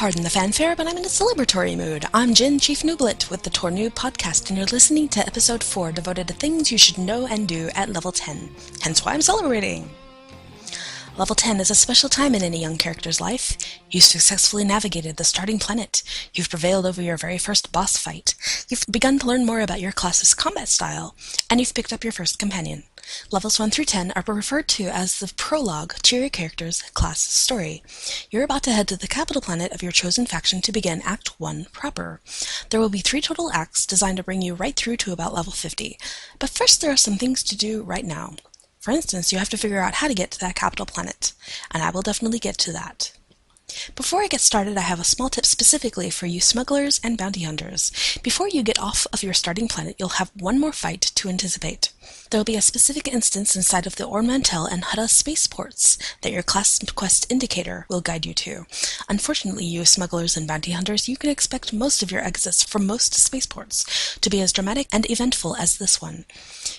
Pardon the fanfare, but I'm in a celebratory mood. I'm Jen, Chief Nooblet, with the Tor Noob podcast, and you're listening to episode 4, devoted to things you should know and do at level 10. Hence why I'm celebrating! Level 10 is a special time in any young character's life. You've successfully navigated the starting planet. You've prevailed over your very first boss fight. You've begun to learn more about your class's combat style. And you've picked up your first companion. Levels 1 through 10 are referred to as the prologue to your character's class story. You're about to head to the capital planet of your chosen faction to begin Act 1 proper. There will be 3 total acts designed to bring you right through to about level 50. But first there are some things to do right now. For instance, you have to figure out how to get to that capital planet, and I will definitely get to that. Before I get started, I have a small tip specifically for you smugglers and bounty hunters. Before you get off of your starting planet, you'll have one more fight to anticipate. There will be a specific instance inside of the Tor Noob and Hutta spaceports that your class quest indicator will guide you to. Unfortunately, you smugglers and bounty hunters, you can expect most of your exits from most spaceports to be as dramatic and eventful as this one.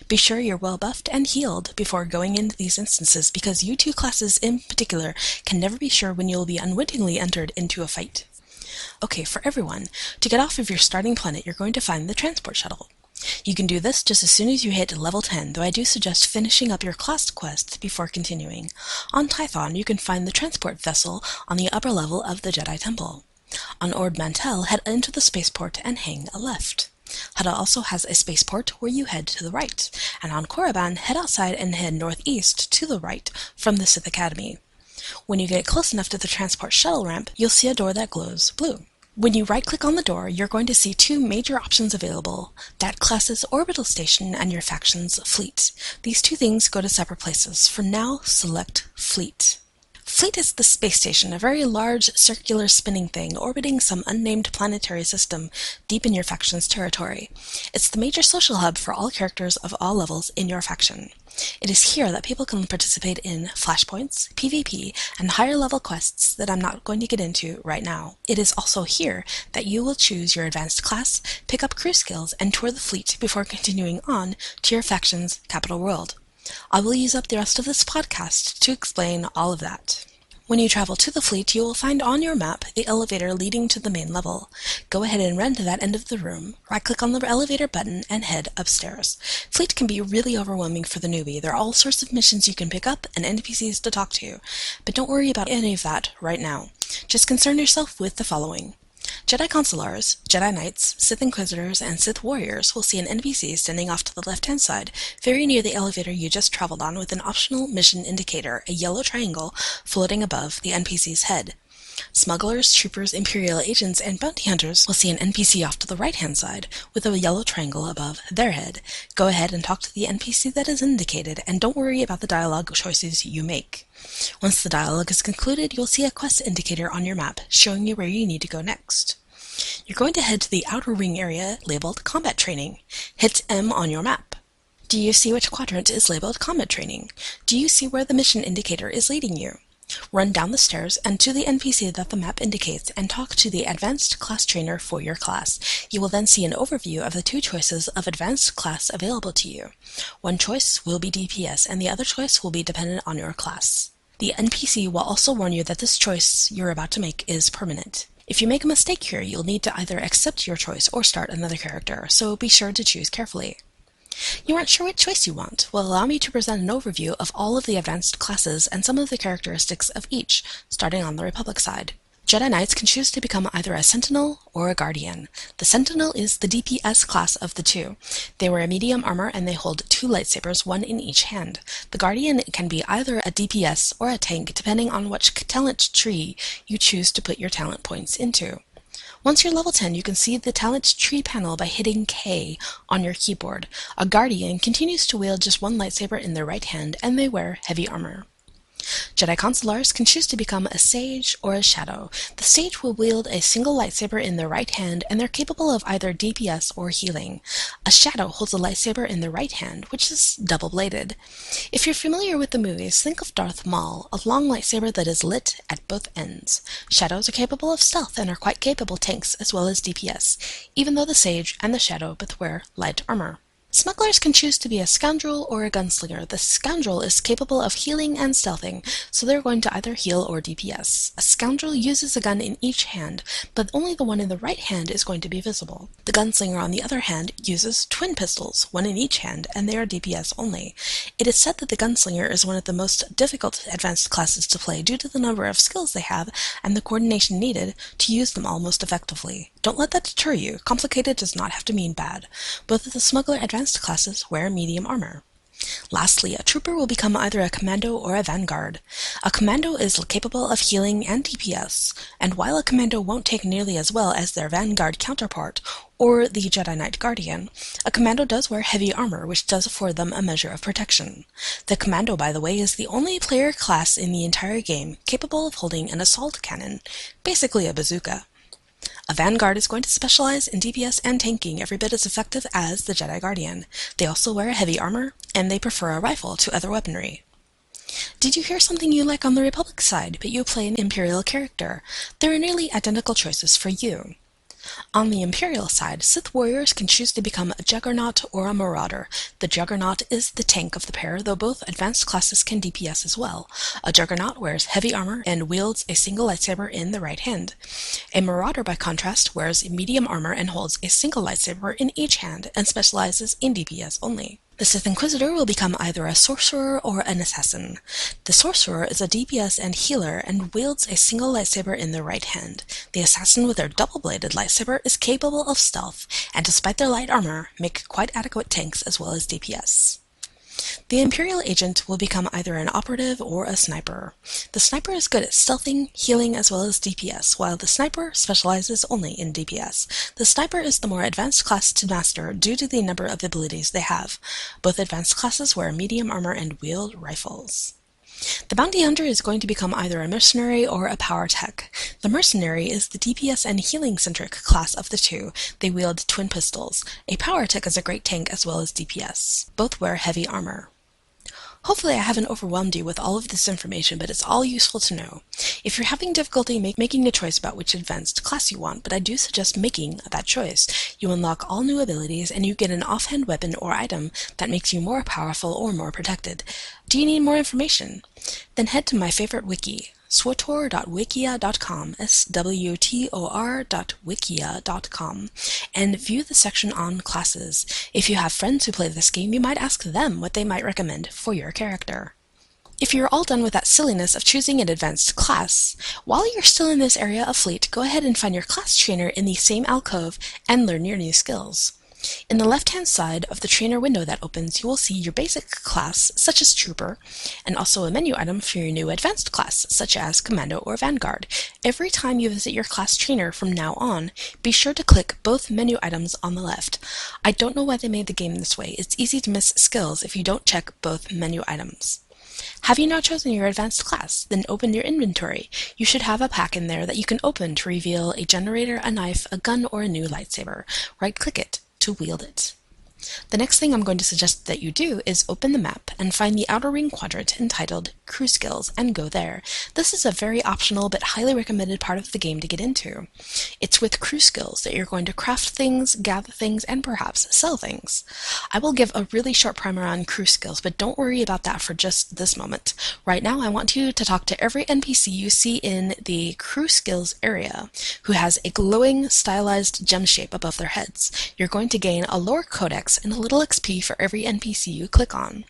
Be sure you're well buffed and healed before going into these instances, because you two classes in particular can never be sure when you'll be unwittingly entered into a fight. Okay, for everyone, to get off of your starting planet, you're going to find the transport shuttle. You can do this just as soon as you hit level 10, though I do suggest finishing up your class quest before continuing. On Tython, you can find the transport vessel on the upper level of the Jedi Temple. On Ord Mantell, head into the spaceport and hang a left. Hutta also has a spaceport where you head to the right, and on Korriban, head outside and head northeast to the right from the Sith Academy. When you get close enough to the transport shuttle ramp, you'll see a door that glows blue. When you right-click on the door, you're going to see 2 major options available, that class's orbital station and your faction's fleet. These 2 things go to separate places. For now, select Fleet. Fleet is the space station, a very large circular spinning thing orbiting some unnamed planetary system deep in your faction's territory. It's the major social hub for all characters of all levels in your faction. It is here that people can participate in flashpoints, PvP, and higher level quests that I'm not going to get into right now. It is also here that you will choose your advanced class, pick up crew skills, and tour the fleet before continuing on to your faction's capital world. I will use up the rest of this podcast to explain all of that. When you travel to the fleet, you will find on your map the elevator leading to the main level. Go ahead and run to that end of the room, right-click on the elevator button, and head upstairs. Fleet can be really overwhelming for the newbie. There are all sorts of missions you can pick up and NPCs to talk to, but don't worry about any of that right now. Just concern yourself with the following. Jedi Consulars, Jedi Knights, Sith Inquisitors, and Sith Warriors will see an NPC standing off to the left-hand side, very near the elevator you just traveled on, with an optional mission indicator, a yellow triangle, floating above the NPC's head. Smugglers, troopers, Imperial agents, and bounty hunters will see an NPC off to the right-hand side, with a yellow triangle above their head. Go ahead and talk to the NPC that is indicated, and don't worry about the dialogue choices you make. Once the dialogue is concluded, you'll see a quest indicator on your map, showing you where you need to go next. You're going to head to the outer ring area labeled Combat Training. Hit M on your map. Do you see which quadrant is labeled Combat Training? Do you see where the mission indicator is leading you? Run down the stairs and to the NPC that the map indicates and talk to the advanced class trainer for your class. You will then see an overview of the 2 choices of advanced class available to you. One choice will be DPS and the other choice will be dependent on your class. The NPC will also warn you that this choice you're about to make is permanent. If you make a mistake here, you'll need to either accept your choice or start another character, so be sure to choose carefully. You aren't sure which choice you want? Well, allow me to present an overview of all of the advanced classes and some of the characteristics of each, starting on the Republic side. Jedi Knights can choose to become either a Sentinel or a Guardian. The Sentinel is the DPS class of the 2. They wear medium armor and they hold 2 lightsabers, 1 in each hand. The Guardian can be either a DPS or a tank, depending on which talent tree you choose to put your talent points into. Once you're level 10, you can see the talent tree panel by hitting K on your keyboard. A Guardian continues to wield just 1 lightsaber in their right hand, and they wear heavy armor. Jedi Consulars can choose to become a Sage or a Shadow. The Sage will wield a single lightsaber in their right hand, and they're capable of either DPS or healing. A Shadow holds a lightsaber in their right hand, which is double-bladed. If you're familiar with the movies, think of Darth Maul, a long lightsaber that is lit at both ends. Shadows are capable of stealth and are quite capable tanks as well as DPS, even though the Sage and the Shadow both wear light armor. Smugglers can choose to be a scoundrel or a gunslinger. The scoundrel is capable of healing and stealthing, so they're going to either heal or DPS. A scoundrel uses a gun in each hand, but only the one in the right hand is going to be visible. The gunslinger, on the other hand, uses twin pistols, one in each hand, and they are DPS only. It is said that the gunslinger is one of the most difficult advanced classes to play due to the number of skills they have and the coordination needed to use them all most effectively. Don't let that deter you. Complicated does not have to mean bad. Both of the smuggler advanced classes wear medium armor. Lastly, a trooper will become either a commando or a vanguard. A commando is capable of healing and DPS, and while a commando won't take nearly as well as their vanguard counterpart or the Jedi Knight Guardian, a commando does wear heavy armor, which does afford them a measure of protection. The commando, by the way, is the only player class in the entire game capable of holding an assault cannon, basically a bazooka. A Vanguard is going to specialize in DPS and tanking, every bit as effective as the Jedi Guardian. They also wear heavy armor, and they prefer a rifle to other weaponry. Did you hear something you like on the Republic side, but you play an Imperial character? There are nearly identical choices for you. On the Imperial side, Sith warriors can choose to become a Juggernaut or a Marauder. The Juggernaut is the tank of the pair, though both advanced classes can DPS as well. A Juggernaut wears heavy armor and wields a single lightsaber in the right hand. A Marauder, by contrast, wears medium armor and holds a single lightsaber in each hand and specializes in DPS only. The Sith Inquisitor will become either a sorcerer or an assassin. The sorcerer is a DPS and healer and wields a single lightsaber in their right hand. The assassin with their double-bladed lightsaber is capable of stealth, and despite their light armor, make quite adequate tanks as well as DPS. The Imperial agent will become either an operative or a sniper. The sniper is good at stealthing, healing, as well as DPS, while the sniper specializes only in DPS. The sniper is the more advanced class to master due to the number of abilities they have. Both advanced classes wear medium armor and wield rifles. The bounty hunter is going to become either a mercenary or a power tech. The mercenary is the DPS and healing-centric class of the two. They wield twin pistols. A power tech is a great tank as well as DPS. Both wear heavy armor. Hopefully I haven't overwhelmed you with all of this information, but it's all useful to know. If you're having difficulty making a choice about which advanced class you want, but I do suggest making that choice, you unlock all new abilities and you get an offhand weapon or item that makes you more powerful or more protected. Do you need more information? Then head to my favorite wiki, swotor.wikia.com, swotor.wikia.com, and view the section on classes. If you have friends who play this game, you might ask them what they might recommend for your character. If you're all done with that silliness of choosing an advanced class, while you're still in this area of Fleet, go ahead and find your class trainer in the same alcove and learn your new skills. In the left-hand side of the trainer window that opens, you will see your basic class, such as Trooper, and also a menu item for your new advanced class, such as Commando or Vanguard. Every time you visit your class trainer from now on, be sure to click both menu items on the left. I don't know why they made the game this way. It's easy to miss skills if you don't check both menu items. Have you now chosen your advanced class? Then open your inventory. You should have a pack in there that you can open to reveal a generator, a knife, a gun, or a new lightsaber. Right-click it to wield it. The next thing I'm going to suggest that you do is open the map and find the outer ring quadrant entitled Crew Skills and go there. This is a very optional but highly recommended part of the game to get into. It's with Crew Skills that you're going to craft things, gather things, and perhaps sell things. I will give a really short primer on Crew Skills, but don't worry about that for just this moment. Right now I want you to talk to every NPC you see in the Crew Skills area who has a glowing stylized gem shape above their heads. You're going to gain a lore codex and a little XP for every NPC you click on.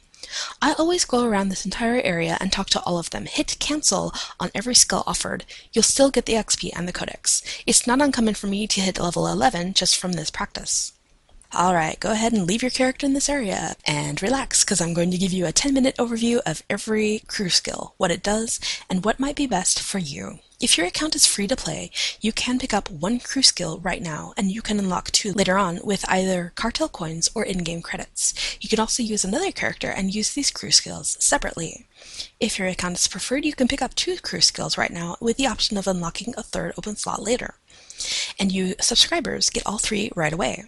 I always go around this entire area and talk to all of them. Hit cancel on every skill offered. You'll still get the XP and the codex. It's not uncommon for me to hit level 11 just from this practice. Alright, go ahead and leave your character in this area and relax, because I'm going to give you a 10-minute overview of every crew skill, what it does, and what might be best for you. If your account is free to play, you can pick up one crew skill right now, and you can unlock two later on with either cartel coins or in-game credits. You can also use another character and use these crew skills separately. If your account is preferred, you can pick up two crew skills right now with the option of unlocking a third open slot later. And you subscribers get all three right away.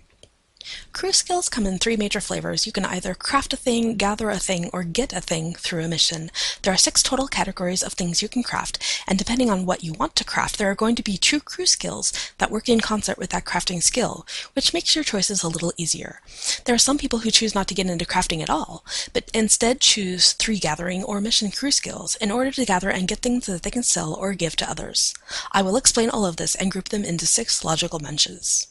Crew skills come in three major flavors. You can either craft a thing, gather a thing, or get a thing through a mission. There are 6 total categories of things you can craft, and depending on what you want to craft, there are going to be 2 crew skills that work in concert with that crafting skill, which makes your choices a little easier. There are some people who choose not to get into crafting at all, but instead choose 3 gathering or mission crew skills in order to gather and get things that they can sell or give to others. I will explain all of this and group them into 6 logical benches.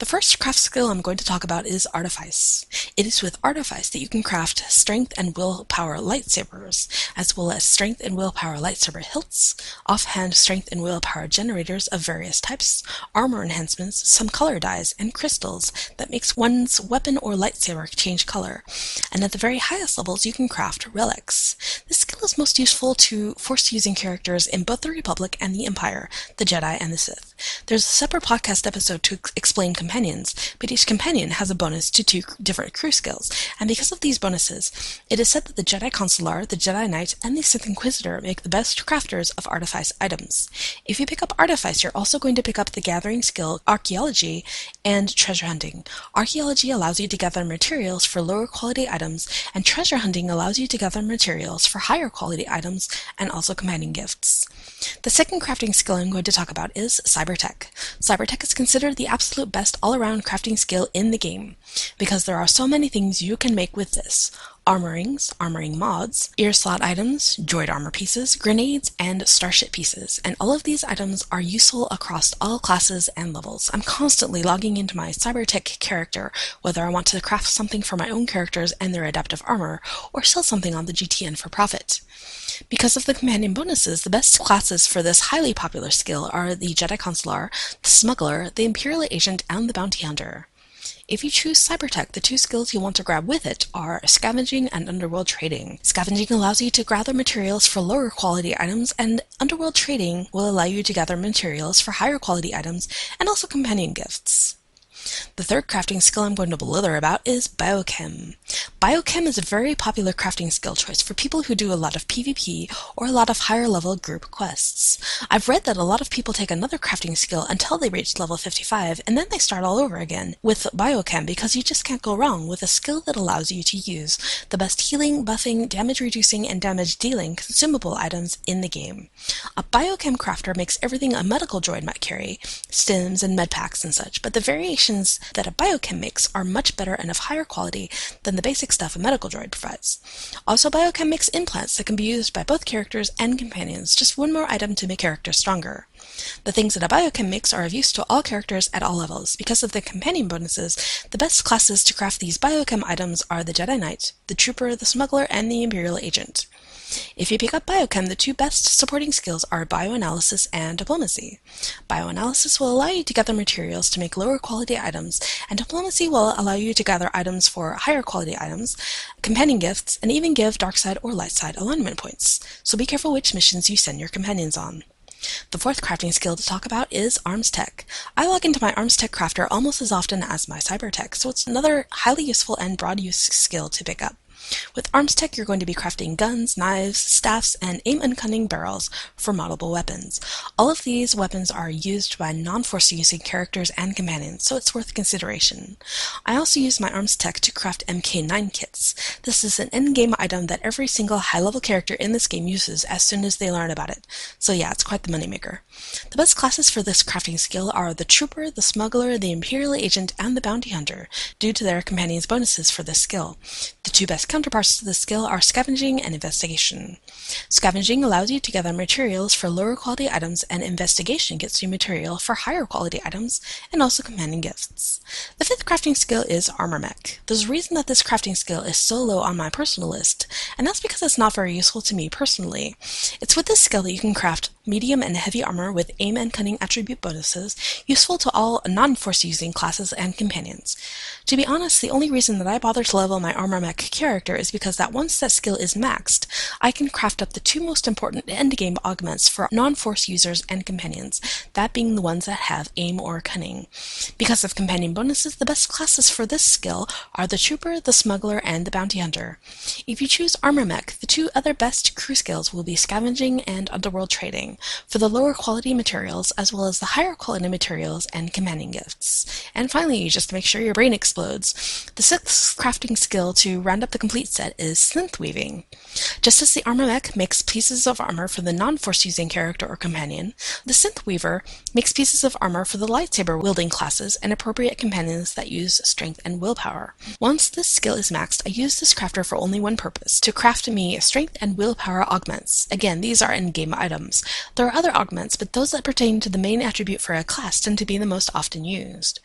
The first craft skill I'm going to talk about is Artifice. It is with Artifice that you can craft Strength and Willpower lightsabers, as well as Strength and Willpower lightsaber hilts, offhand Strength and Willpower generators of various types, armor enhancements, some color dyes, and crystals that makes one's weapon or lightsaber change color. And at the very highest levels, you can craft Relics. This skill is most useful to Force-using characters in both the Republic and the Empire, the Jedi and the Sith. There's a separate podcast episode to explain companions, but each companion has a bonus to 2 different crew skills, and because of these bonuses, it is said that the Jedi Consular, the Jedi Knight, and the Sith Inquisitor make the best crafters of Artifice items. If you pick up Artifice, you're also going to pick up the gathering skill Archaeology and Treasure Hunting. Archaeology allows you to gather materials for lower quality items, and Treasure Hunting allows you to gather materials for higher quality items and also companion gifts. The second crafting skill I'm going to talk about is Cybertech. Cybertech is considered the absolute best all-around crafting skill in the game, because there are so many things you can make with this. Armorings, armoring mods, ear slot items, droid armor pieces, grenades, and starship pieces, and all of these items are useful across all classes and levels. I'm constantly logging into my Cybertech character, whether I want to craft something for my own characters and their adaptive armor, or sell something on the GTN for profit. Because of the companion bonuses, the best classes for this highly popular skill are the Jedi Consular, the Smuggler, the Imperial Agent, and the Bounty Hunter. If you choose Cybertech, the 2 skills you want to grab with it are Scavenging and Underworld Trading. Scavenging allows you to gather materials for lower quality items, and Underworld Trading will allow you to gather materials for higher quality items and also companion gifts. The third crafting skill I'm going to blither about is Biochem. Biochem is a very popular crafting skill choice for people who do a lot of PvP or a lot of higher level group quests. I've read that a lot of people take another crafting skill until they reach level 55 and then they start all over again with Biochem, because you just can't go wrong with a skill that allows you to use the best healing, buffing, damage reducing, and damage dealing consumable items in the game. A Biochem crafter makes everything a medical droid might carry, stims and med packs and such, but the variations that a Biochem makes are much better and of higher quality than the basic stuff a medical droid provides. Also, Biochem makes implants that can be used by both characters and companions, just one more item to make characters stronger. The things that a Biochem makes are of use to all characters at all levels. Because of the companion bonuses, the best classes to craft these Biochem items are the Jedi Knight, the Trooper, the Smuggler, and the Imperial Agent. If you pick up Biochem, the 2 best supporting skills are Bioanalysis and Diplomacy. Bioanalysis will allow you to gather materials to make lower quality items, and Diplomacy will allow you to gather items for higher quality items, companion gifts, and even give dark side or light side alignment points, so be careful which missions you send your companions on. The fourth crafting skill to talk about is Arms Tech. I log into my Arms Tech crafter almost as often as my Cybertech, so it's another highly useful and broad use skill to pick up. With Arms Tech, you're going to be crafting guns, knives, staffs, and aim-uncunning barrels for moddable weapons. All of these weapons are used by non-Force-using characters and companions, so it's worth consideration. I also use my Arms Tech to craft MK9 kits. This is an endgame item that every single high-level character in this game uses as soon as they learn about it, so yeah, it's quite the moneymaker. The best classes for this crafting skill are the Trooper, the Smuggler, the Imperial Agent, and the Bounty Hunter, due to their companions' bonuses for this skill. The 2 best counterparts to this skill are Scavenging and Investigation. Scavenging allows you to gather materials for lower quality items, and Investigation gets you material for higher quality items and also companion gifts. The 5th crafting skill is Armor Mech. There's a reason that this crafting skill is so low on my personal list, and that's because it's not very useful to me personally. It's with this skill that you can craft medium and heavy armor with aim and cunning attribute bonuses, useful to all non-Force using classes and companions. To be honest, the only reason that I bother to level my Armor Mech character is because that once that skill is maxed, I can craft up the 2 most important endgame augments for non-Force users and companions, that being the ones that have aim or cunning. Because of companion bonuses, the best classes for this skill are the Trooper, the Smuggler, and the Bounty Hunter. If you choose Armor Mech, the 2 other best crew skills will be Scavenging and Underworld Trading. for the lower quality materials as well as the higher quality materials and companion gifts. And finally, just to make sure your brain explodes, the sixth crafting skill to round up the complete set is synth weaving. Just as the armor mech makes pieces of armor for the non-force using character or companion, the synth weaver makes pieces of armor for the lightsaber wielding classes and appropriate companions that use strength and willpower. Once this skill is maxed, I use this crafter for only one purpose, to craft me strength and willpower augments. Again, these are in-game items. There are other augments, but those that pertain to the main attribute for a class tend to be the most often used.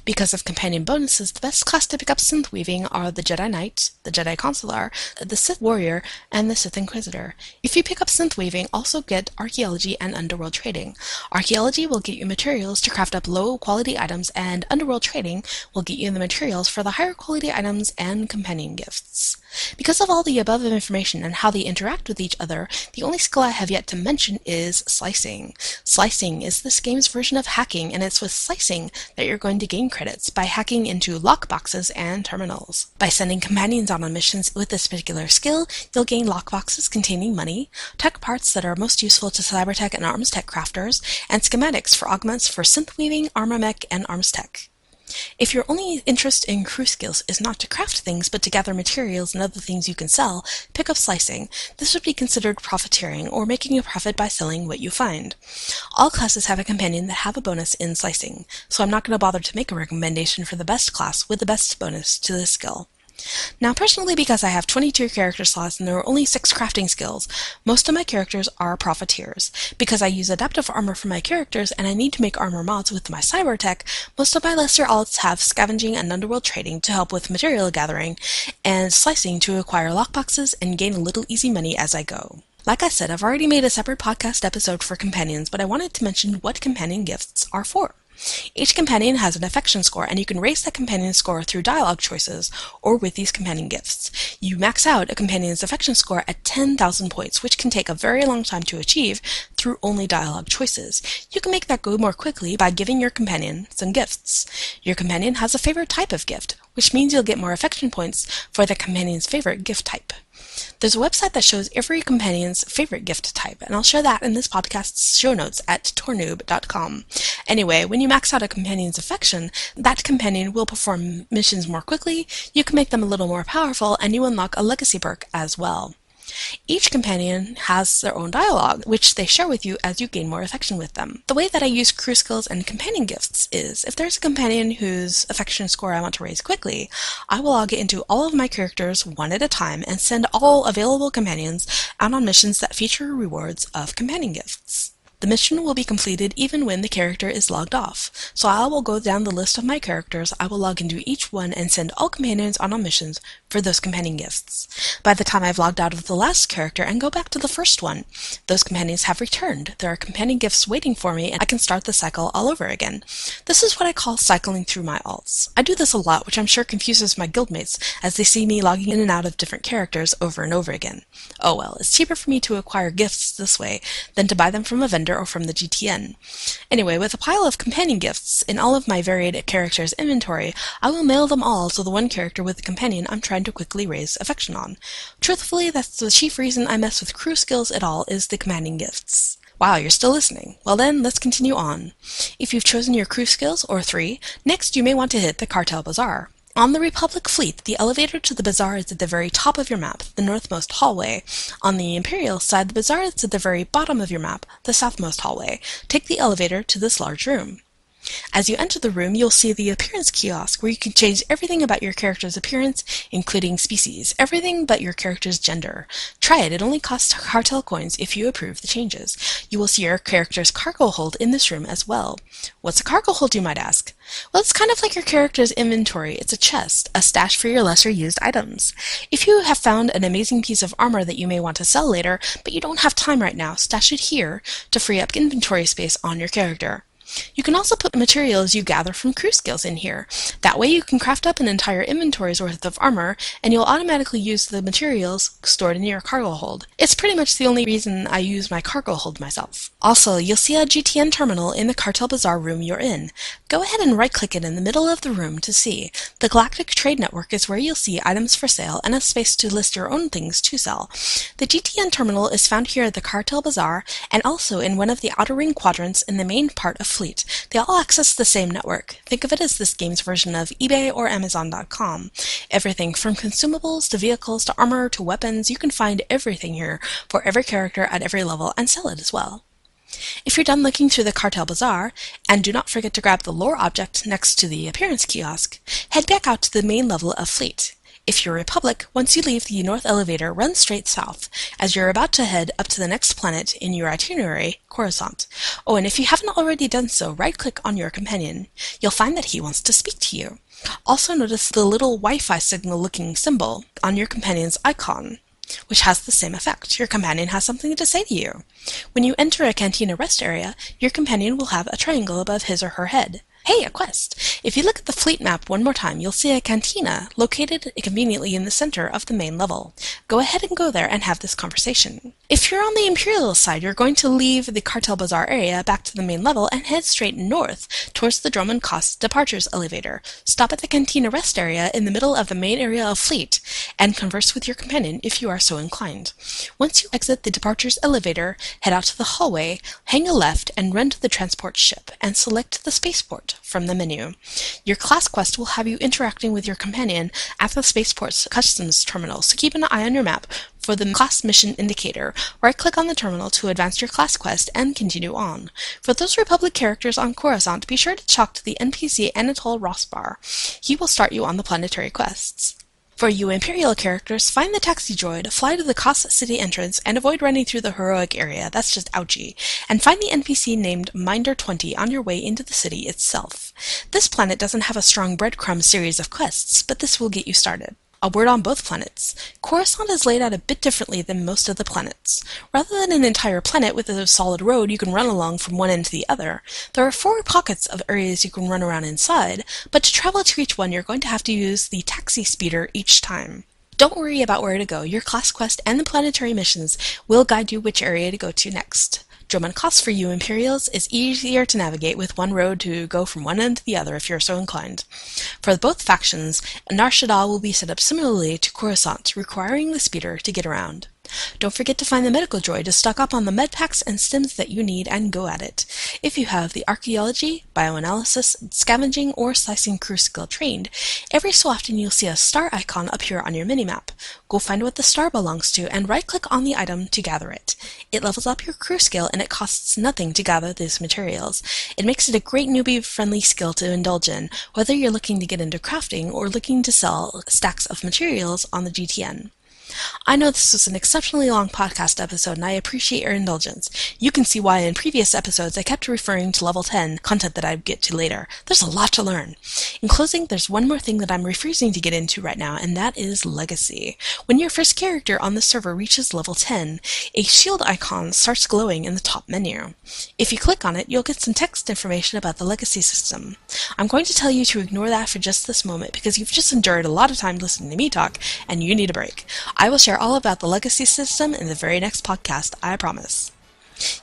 Because of companion bonuses, the best class to pick up synth weaving are the Jedi Knight, the Jedi Consular, the Sith Warrior, and the Sith Inquisitor. If you pick up synth weaving, also get Archaeology and Underworld Trading. Archaeology will get you materials to craft up low-quality items, and Underworld Trading will get you the materials for the higher quality items and companion gifts. Because of all the above information and how they interact with each other, the only skill I have yet to mention is slicing. Slicing is this game's version of hacking, and it's with slicing that you're going to gain credits by hacking into lockboxes and terminals. By sending companions on missions with this particular skill, you'll gain lockboxes containing money, tech parts that are most useful to cybertech and arms tech crafters, and schematics for augments for synth weaving, armor mech, and arms tech. If your only interest in crew skills is not to craft things but to gather materials and other things you can sell, pick up slicing. This would be considered profiteering, or making a profit by selling what you find. All classes have a companion that have a bonus in slicing, so I'm not going to bother to make a recommendation for the best class with the best bonus to this skill. Now, personally, because I have 22 character slots and there are only 6 crafting skills, most of my characters are profiteers. Because I use adaptive armor for my characters and I need to make armor mods with my cyber tech, most of my lesser alts have scavenging and underworld trading to help with material gathering, and slicing to acquire lockboxes and gain a little easy money as I go. Like I said, I've already made a separate podcast episode for companions, but I wanted to mention what companion gifts are for. Each companion has an affection score, and you can raise that companion score through dialogue choices or with these companion gifts. You max out a companion's affection score at 10,000 points, which can take a very long time to achieve through only dialogue choices. You can make that go more quickly by giving your companion some gifts. Your companion has a favorite type of gift, which means you'll get more affection points for the companion's favorite gift type. There's a website that shows every companion's favorite gift type, and I'll share that in this podcast's show notes at tornoob.com. Anyway, when you max out a companion's affection, that companion will perform missions more quickly, you can make them a little more powerful, and you unlock a legacy perk as well. Each companion has their own dialogue, which they share with you as you gain more affection with them. The way that I use crew skills and companion gifts is, if there's a companion whose affection score I want to raise quickly, I will log into all of my characters one at a time and send all available companions out on missions that feature rewards of companion gifts. The mission will be completed even when the character is logged off, so I will go down the list of my characters, I will log into each one and send all companions on missions for those companion gifts. By the time I've logged out of the last character and go back to the first one, those companions have returned. There are companion gifts waiting for me, and I can start the cycle all over again. This is what I call cycling through my alts. I do this a lot, which I'm sure confuses my guildmates as they see me logging in and out of different characters over and over again. Oh well, it's cheaper for me to acquire gifts this way than to buy them from a vendor or from the GTN. Anyway, with a pile of companion gifts in all of my varied characters' inventory, I will mail them all to the one character with the companion I'm trying to quickly raise affection on. Truthfully, that's the chief reason I mess with crew skills at all, is the companion gifts. Wow, you're still listening. Well then, let's continue on. If you've chosen your crew skills, or 3, next you may want to hit the Cartel Bazaar. On the Republic fleet, the elevator to the bazaar is at the very top of your map, the northmost hallway. On the Imperial side, the bazaar is at the very bottom of your map, the southmost hallway. Take the elevator to this large room. As you enter the room, you'll see the appearance kiosk, where you can change everything about your character's appearance, including species, everything but your character's gender. Try it, it only costs cartel coins if you approve the changes. You will see your character's cargo hold in this room as well. What's a cargo hold, you might ask? Well, it's kind of like your character's inventory. It's a chest, a stash for your lesser used items. If you have found an amazing piece of armor that you may want to sell later, but you don't have time right now, stash it here to free up inventory space on your character. You can also put materials you gather from crew skills in here. That way you can craft up an entire inventory's worth of armor, and you'll automatically use the materials stored in your cargo hold. It's pretty much the only reason I use my cargo hold myself. Also, you'll see a GTN terminal in the Cartel Bazaar room you're in. Go ahead and right-click it in the middle of the room to see. The Galactic Trade Network is where you'll see items for sale and a space to list your own things to sell. The GTN terminal is found here at the Cartel Bazaar and also in one of the outer ring quadrants in the main part of Fleet. They all access the same network. Think of it as this game's version of eBay or Amazon.com. Everything from consumables to vehicles to armor to weapons, you can find everything here for every character at every level and sell it as well. If you're done looking through the Cartel Bazaar, and do not forget to grab the lore object next to the appearance kiosk, head back out to the main level of Fleet. If you're Republic, once you leave the north elevator, run straight south, as you're about to head up to the next planet in your itinerary, Coruscant. Oh, and if you haven't already done so, right-click on your companion. You'll find that he wants to speak to you. Also notice the little Wi-Fi signal-looking symbol on your companion's icon, which has the same effect. Your companion has something to say to you. When you enter a cantina rest area, your companion will have a triangle above his or her head. Hey, a quest! If you look at the fleet map one more time, you'll see a cantina located conveniently in the center of the main level. Go ahead and go there and have this conversation. If you're on the Imperial side, you're going to leave the Cartel Bazaar area back to the main level and head straight north towards the Drummond Cost Departures elevator. Stop at the cantina rest area in the middle of the main area of Fleet and converse with your companion if you are so inclined. Once you exit the Departures elevator, head out to the hallway, hang a left, and run to the transport ship and select the spaceport from the menu. Your class quest will have you interacting with your companion at the spaceport's customs terminal, so keep an eye on your map for the class mission indicator. Right-click on the terminal to advance your class quest and continue on. For those Republic characters on Coruscant, be sure to talk to the NPC Anatole Rosbar. He will start you on the planetary quests. For you Imperial characters, find the taxi droid, fly to the Kos City entrance, and avoid running through the heroic area, that's just ouchie, and find the NPC named Minder20 on your way into the city itself. This planet doesn't have a strong breadcrumb series of quests, but this will get you started. A word on both planets. Coruscant is laid out a bit differently than most of the planets. Rather than an entire planet with a solid road you can run along from one end to the other, there are 4 pockets of areas you can run around inside, but to travel to each one you're going to have to use the taxi speeder each time. Don't worry about where to go. Your class quest and the planetary missions will guide you which area to go to next. Drummond Cost for you Imperials is easier to navigate with one road to go from one end to the other if you're so inclined. For both factions, Nar Shaddaa will be set up similarly to Coruscant, requiring the speeder to get around. Don't forget to find the medical droid to stock up on the medpacks and stims that you need and go at it. If you have the archaeology, bioanalysis, scavenging, or slicing crew skill trained, every so often you'll see a star icon appear on your minimap. Go find what the star belongs to and right-click on the item to gather it. It levels up your crew skill and it costs nothing to gather these materials. It makes it a great newbie-friendly skill to indulge in, whether you're looking to get into crafting or looking to sell stacks of materials on the GTN. I know this was an exceptionally long podcast episode and I appreciate your indulgence. You can see why in previous episodes I kept referring to level 10 content that I'd get to later. There's a lot to learn. In closing, there's one more thing that I'm refusing to get into right now, and that is Legacy. When your first character on the server reaches level 10, a shield icon starts glowing in the top menu. If you click on it, you'll get some text information about the Legacy system. I'm going to tell you to ignore that for just this moment because you've just endured a lot of time listening to me talk and you need a break. I will share all about the Legacy system in the very next podcast, I promise.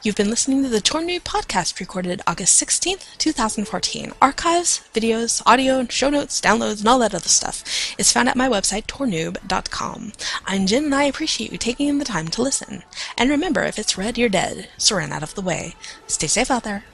You've been listening to the Tor Noob podcast recorded August 16th, 2014. Archives, videos, audio, show notes, downloads, and all that other stuff is found at my website, tornoob.com. I'm Jen and I appreciate you taking the time to listen. And remember, if it's red, you're dead, so run out of the way. Stay safe out there.